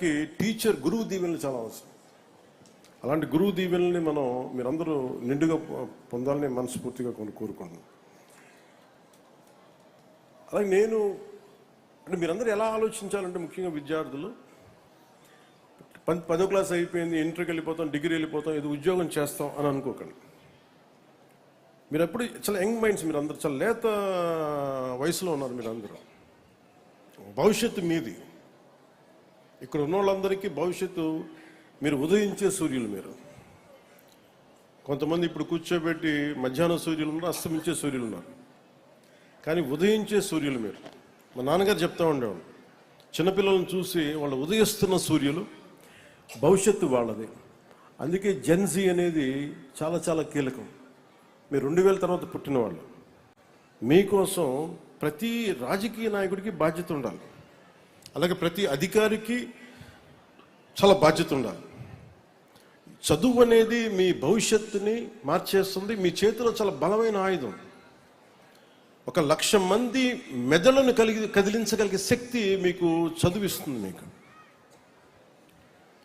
మనకి గురువు దీవెనలు చాలా అవసరం. అలాంటి గురువు దీవెనల్ని మీరందరూ నిండుగా పొందాలని మనస్ఫూర్తిగా కోరుకుంటున్నాను. అలాగే మీరందరూ ఎలా ఆలోచించాలంటే, ముఖ్యంగా విద్యార్థులు 10వ క్లాస్ అయిపోయింది, ఇంటర్కి వెళ్ళిపోతాం, డిగ్రీ వెళ్ళిపోతాం, ఏదో ఉద్యోగం చేస్తాం అని అనుకోకండి. మీరు ఎప్పుడు చాలా యంగ్ మైండ్స్, మీరు అందరూ చాలా లేత వయసులో ఉన్నారు. మీరందరూ భవిష్యత్తు మీది. ఇక్కడ ఉన్న వాళ్ళందరికీ భవిష్యత్తు మీరు ఉదయించే సూర్యులు. మీరు కొంతమంది ఇప్పుడు కూర్చోబెట్టి మధ్యాహ్నం సూర్యులు ఉన్నారు, అస్తమించే సూర్యులు ఉన్నారు, కానీ ఉదయించే సూర్యులు మీరు. మా నాన్నగారు చెప్తా ఉండేవాళ్ళు, చిన్నపిల్లలను చూసి వాళ్ళు ఉదయిస్తున్న సూర్యులు, భవిష్యత్తు వాళ్ళది. అందుకే జెన్జీ అనేది చాలా చాలా కీలకం. మీరు 2000 తర్వాత పుట్టిన వాళ్ళు. మీకోసం ప్రతి రాజకీయ నాయకుడికి బాధ్యత ఉండాలి, అలాగే ప్రతి అధికారికి చాలా బాధ్యత ఉండాలి. చదువు అనేది మీ భవిష్యత్తుని మార్చేస్తుంది. మీ చేతిలో చాలా బలమైన ఆయుధం. 1,00,000 మంది మెదడును కదిలించగలిగే శక్తి మీకు చదువిస్తుంది. మీకు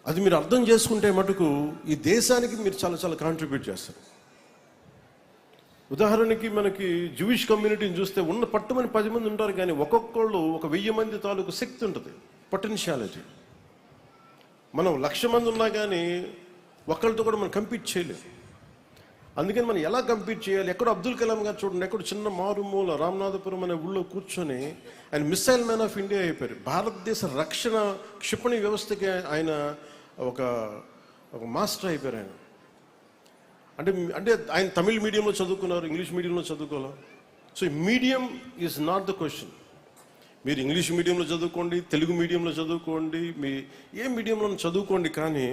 అది మీరు అర్థం చేసుకుంటే మటుకు ఈ దేశానికి మీరు చాలా చాలా కాంట్రిబ్యూట్ చేస్తారు. ఉదాహరణకి మనకి జూయిష్ కమ్యూనిటీని చూస్తే పట్టుమని 10 మంది ఉంటారు, కానీ ఒక్కొక్కళ్ళు 1000 మంది తాలూకు శక్తి ఉంటుంది, పొటెన్షియాలిటీ. మనం 1,00,000 మంది ఉన్నా కానీ ఒక్కళ్ళతో కూడా మనం కంపీట్ చేయలేము. అందుకని మనం ఎలా కంపీట్ చేయాలి? ఎక్కడో అబ్దుల్ కలాం గారు చూడండి, ఎక్కడో చిన్న మారుమూల రామనాథపురం అనే ఊళ్ళో కూర్చొని ఆయన మిసైల్ మ్యాన్ ఆఫ్ ఇండియా అయిపోయారు. భారతదేశ రక్షణ క్షిపణి వ్యవస్థకి ఆయన ఒక మాస్టర్ అయిపోయారు. ఆయన అంటే ఆయన తమిళ్ మీడియంలో చదువుకున్నారు, ఇంగ్లీష్ మీడియంలో చదువుకోవాలి. So medium is not the question. మీరు ఇంగ్లీష్ మీడియంలో చదువుకోండి, తెలుగు మీడియంలో చదువుకోండి, మీ ఏ మీడియంలో చదువుకోండి, కానీ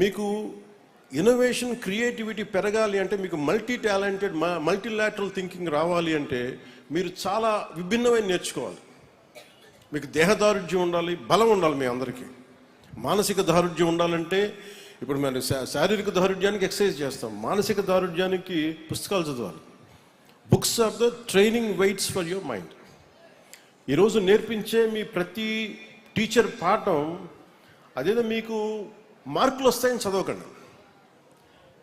మీకు ఇన్నోవేషన్, క్రియేటివిటీ పెరగాలి అంటే, మీకు మల్టీలాటరల్ థింకింగ్ రావాలి అంటే మీరు చాలా విభిన్నమైన నేర్చుకోవాలి. మీకు దేహదారుఢ్యం ఉండాలి, బలం ఉండాలి. మీ అందరికీ మానసిక దారుఢ్యం ఉండాలంటే, ఇప్పుడు మేము శారీరక దారుఢ్యానికి ఎక్సర్సైజ్ చేస్తాం, మానసిక దారుఢ్యానికి పుస్తకాలు చదవాలి. Books are the training weights for your mind. ఈరోజు నేర్పించే మీ ప్రతి టీచర్ పాఠం అదేదో మీకు మార్కులు వస్తాయని చదవకండి.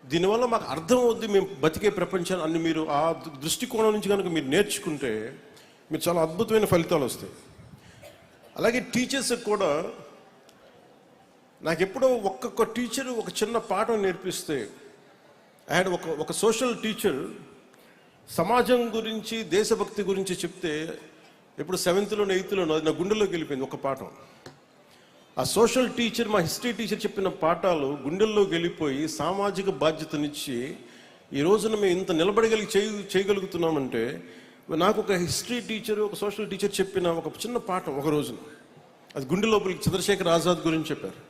దీనివల్ల మాకు అర్థం అవుద్ది, మేము బతికే ప్రపంచాన్ని అన్ని మీరు ఆ దృష్టికోణం నుంచి కనుక మీరు నేర్చుకుంటే మీరు చాలా అద్భుతమైన ఫలితాలు వస్తాయి. అలాగే టీచర్స్కి కూడా నాకు ఎప్పుడో ఒక్కొక్క టీచరు ఒక చిన్న పాఠం నేర్పిస్తే, ఆయన ఒక సోషల్ టీచర్ సమాజం గురించి, దేశభక్తి గురించి చెప్తే, ఎప్పుడు 7th 8th నా గుండెల్లోకి వెళ్ళిపోయింది ఒక పాఠం. ఆ సోషల్ టీచర్, మా హిస్టరీ టీచర్ చెప్పిన పాఠాలు గుండెల్లోకి వెళ్ళిపోయి సామాజిక బాధ్యతనిచ్చి ఈ రోజున మేము ఇంత చేయగలుగుతున్నామంటే, నాకు ఒక హిస్టరీ టీచర్, ఒక సోషల్ టీచర్ చెప్పిన ఒక చిన్న పాఠం ఒక రోజున, అది గుండె లోపలికి చంద్రశేఖర్ ఆజాద్ గురించి చెప్పారు.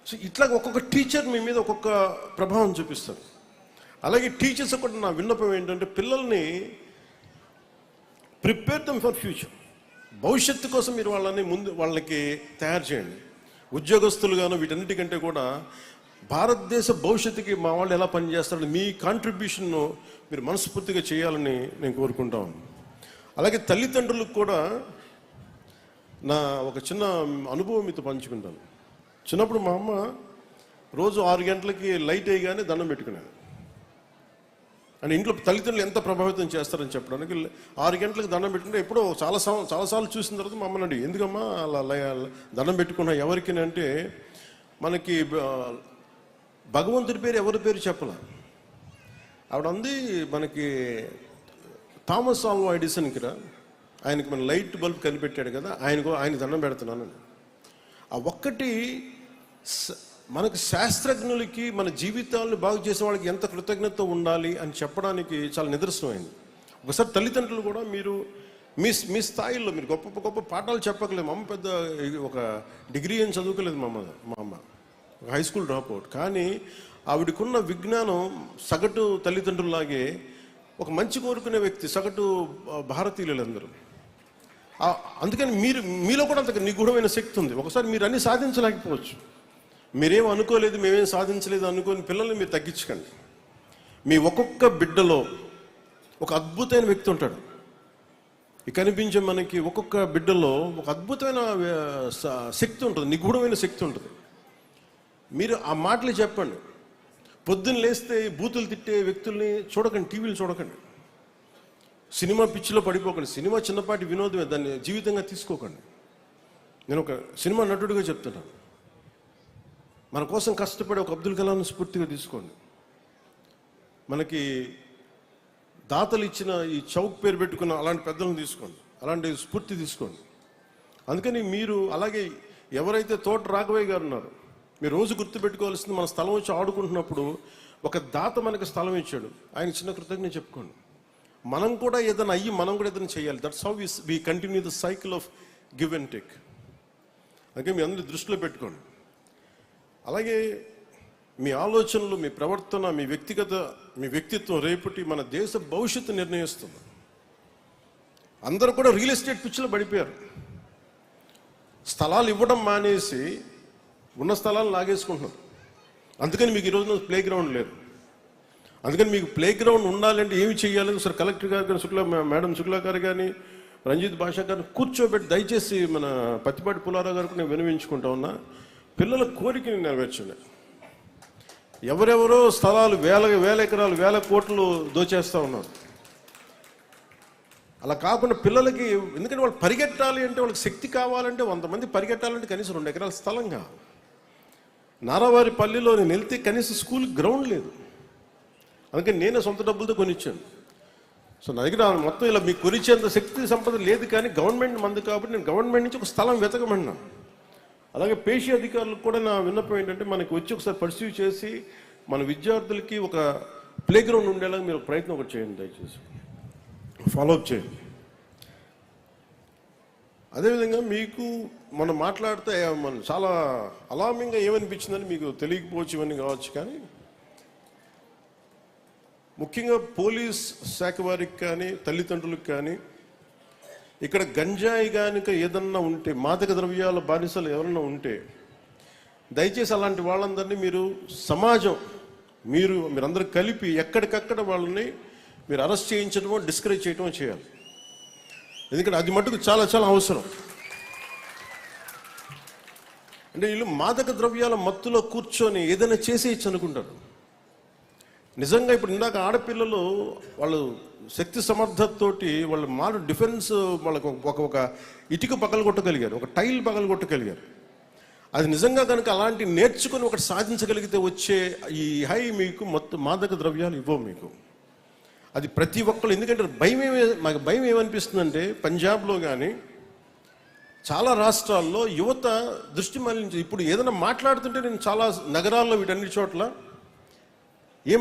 సో ఇట్లా ఒక్కొక్క టీచర్ మీ మీద ఒక్కొక్క ప్రభావం చూపిస్తారు. అలాగే టీచర్స్ కూడా నా విన్నపం ఏంటంటే, పిల్లల్ని ప్రిపేర్ దెమ్ ఫర్ ఫ్యూచర్. భవిష్యత్తు కోసం మీరు వాళ్ళకి తయారు చేయండి. ఉద్యోగస్తులుగాను వీటన్నిటికంటే కూడా భారతదేశ భవిష్యత్తుకి మా వాళ్ళు ఎలా పనిచేస్తారని మీ కాంట్రిబ్యూషన్ను మీరు మనస్ఫూర్తిగా చేయాలని నేను కోరుకుంటాను. అలాగే తల్లిదండ్రులకు కూడా నా ఒక చిన్న అనుభవం మీతో పంచుకుంటాను. చిన్నప్పుడు మా అమ్మ రోజు 6 గంటలకి లైట్ వేయగానే దండం పెట్టుకున్నాను. అని ఇంట్లో తల్లిదండ్రులు ఎంత ప్రభావితం చేస్తారని చెప్పడానికి 6 గంటలకు దండం పెట్టుకుంటే, ఎప్పుడో చాలాసార్లు చూసిన తర్వాత మా అమ్మనండి, ఎందుకమ్మా అలా దండం పెట్టుకున్నా ఎవరికి అంటే, మనకి భగవంతుడి పేరు ఎవరి పేరు చెప్పాల. ఆవిడ అంది, మనకి థామస్ ఆల్వా ఎడిసన్కి ఆయనకి మన లైట్ బల్బ్ కనిపెట్టాడు కదా, ఆయన దండం పెడుతున్నాను. ఆ ఒక్కటి మనకు శాస్త్రజ్ఞులకి మన జీవితాలను బాగు చేసే వాళ్ళకి ఎంత కృతజ్ఞత ఉండాలి అని చెప్పడానికి చాలా నిదర్శనమైంది. ఒకసారి తల్లిదండ్రులు కూడా మీరు మీ స్థాయిలో మీరు గొప్ప గొప్ప పాఠాలు చెప్పకలేదు. మా అమ్మ పెద్ద ఒక డిగ్రీ ఏం చదువుకోలేదు. మా అమ్మ ఒక హై స్కూల్ డ్రాప్ అవుట్. కానీ ఆవిడకున్న విజ్ఞానం సగటు తల్లిదండ్రులాగే ఒక మంచి కోరుకునే వ్యక్తి, సగటు భారతీయులందరూ. అందుకని మీలో కూడా అంత నిగూఢమైన శక్తి ఉంది. ఒకసారి మీరు అన్ని సాధించలేకపోవచ్చు, మీరేం అనుకోలేదు, మేమేం సాధించలేదు అనుకోని పిల్లల్ని మీరు తగ్గించకండి. మీ ఒక్కొక్క బిడ్డలో ఒక అద్భుతమైన వ్యక్తి ఉంటాడు. కనిపించే మనకి ఒక్కొక్క బిడ్డలో ఒక అద్భుతమైన శక్తి ఉంటుంది, నిగూఢమైన శక్తి ఉంటుంది. మీరు ఆ మాటలు చెప్పండి. పొద్దున్న లేస్తే బూతులు తిట్టే వ్యక్తుల్ని చూడకండి, టీవీలు చూడకండి, సినిమా పిచ్చిలో పడిపోకండి. సినిమా చిన్నపాటి వినోదమే, దాన్ని జీవితంగా తీసుకోకండి. నేను ఒక సినిమా నటుడిగా చెప్తున్నాను. మన కోసం కష్టపడే ఒక అబ్దుల్ కలాంని స్ఫూర్తిగా తీసుకోండి. మనకి దాతలు ఇచ్చిన ఈ చౌక్ పేరు పెట్టుకున్న అలాంటి పెద్దలను తీసుకోండి, అలాంటి స్ఫూర్తి తీసుకోండి. అందుకని మీరు అలాగే ఎవరైతే తోట రాఘవయ్య గారు ఉన్నారో, మీరు రోజు గుర్తుపెట్టుకోవాల్సింది, మన స్థలం వచ్చి ఆడుకుంటున్నప్పుడు ఒక దాత మనకి స్థలం ఇచ్చాడు, ఆయన చిన్న కృతజ్ఞత చెప్పుకోండి. మనం కూడా ఏదైనా అయ్యి మనం కూడా ఏదైనా చేయాలి. That's how we continue the cycle of give and take. అందుకే మీ అందరి దృష్టిలో పెట్టుకోండి. అలాగే మీ ఆలోచనలు, మీ ప్రవర్తన, మీ వ్యక్తిత్వం రేపటి మన దేశ భవిష్యత్తు నిర్ణయిస్తుంది. అందరూ కూడా రియల్ ఎస్టేట్ పిచ్చిలో పడిపోయారు. స్థలాలు ఇవ్వడం మానేసి ఉన్న స్థలాలు లాగేసుకుంటున్నారు. అందుకని మీకు ఈరోజు ప్లే గ్రౌండ్ లేదు. అందుకని మీకు ప్లే గ్రౌండ్ ఉండాలంటే ఏమి చేయాలని సార్ కలెక్టర్ గారు కానీ, మేడం శుక్లా గారు కానీ, రంజిత్ భాషా గారిని కూర్చోబెట్టి దయచేసి మన పత్తిపాటి పుల్లారావు గారికి నేను వినవించుకుంటా ఉన్నా, పిల్లల కోరికని నెరవేర్చండి. ఎవరెవరో స్థలాలు వేల ఎకరాలు, వేల కోట్లు దోచేస్తూ ఉన్నారు. అలా కాకుండా పిల్లలకి, ఎందుకంటే వాళ్ళు పరిగెట్టాలి అంటే, వాళ్ళకి శక్తి కావాలంటే, 100 మంది పరిగెట్టాలంటే కనీసం 2 ఎకరాల స్థలం కావాలి. నారావారి పల్లిలో నేను వెళ్తే కనీసం స్కూల్ గ్రౌండ్ లేదు. అందుకని నేనే సొంత డబ్బులతో కొనిచ్చాను. సో నా దగ్గర మొత్తం ఇలా మీకు కొనిచ్చేంత శక్తి సంపద లేదు, కానీ గవర్నమెంట్ మంది కాబట్టి నేను గవర్నమెంట్ నుంచి ఒక స్థలం వెతకమన్నా. అలాగే పేషీ అధికారులకు కూడా నా విన్నపం ఏంటంటే, మనకి వచ్చి ఒకసారి పర్సీవ్ చేసి మన విద్యార్థులకి ఒక ప్లే గ్రౌండ్ ఉండేలాగా మీరు ప్రయత్నం ఒకటి చేయండి, దయచేసి ఫాలోఅప్ చేయండి. అదేవిధంగా మీకు మనం మాట్లాడితే మన చాలా అలామింగ్గా ఏమనిపించిందని మీకు తెలియకపోవచ్చు, ఇవన్నీ కావచ్చు, కానీ ముఖ్యంగా పోలీస్ శాఖ వారికి కానీ, తల్లిదండ్రులకు కానీ, ఇక్కడ గంజాయి కనుక ఏదన్నా ఉంటే, మాదక ద్రవ్యాల బానిసలు ఎవరన్నా ఉంటే, దయచేసి అలాంటి వాళ్ళందరినీ మీరు సమాజం, మీరందరూ కలిపి ఎక్కడికక్కడ వాళ్ళని మీరు అరెస్ట్ చేయించడమో, డిస్కరేజ్ చేయడమో చేయాలి. ఎందుకంటే అది మటుకు చాలా చాలా అవసరం. అంటే వీళ్ళు మాదక ద్రవ్యాల మత్తులో కూర్చొని ఏదైనా చేసేయచ్చు అనుకుంటారు. నిజంగా ఇప్పుడు ఇందాక ఆడపిల్లలు వాళ్ళు శక్తి సమర్థతతోటి వాళ్ళ డిఫెన్స్, వాళ్ళకు ఒక ఇటుక పగలగొట్టగలిగారు, ఒక టైల్ పగలగొట్టగలిగారు. అది నిజంగా కనుక అలాంటి నేర్చుకొని ఒకటి సాధించగలిగితే వచ్చే ఈ హై మీకు మొత్తం మాదక ద్రవ్యాలు ఇవ్వవు మీకు. అది ప్రతి ఒక్కరు, ఎందుకంటే మాకు భయం ఏమనిపిస్తుందంటే, పంజాబ్లో కానీ చాలా రాష్ట్రాల్లో యువత దృష్టి మళ్ళించి ఇప్పుడు ఏదైనా మాట్లాడుతుంటే, నేను చాలా నగరాల్లో వీటన్ని చోట్ల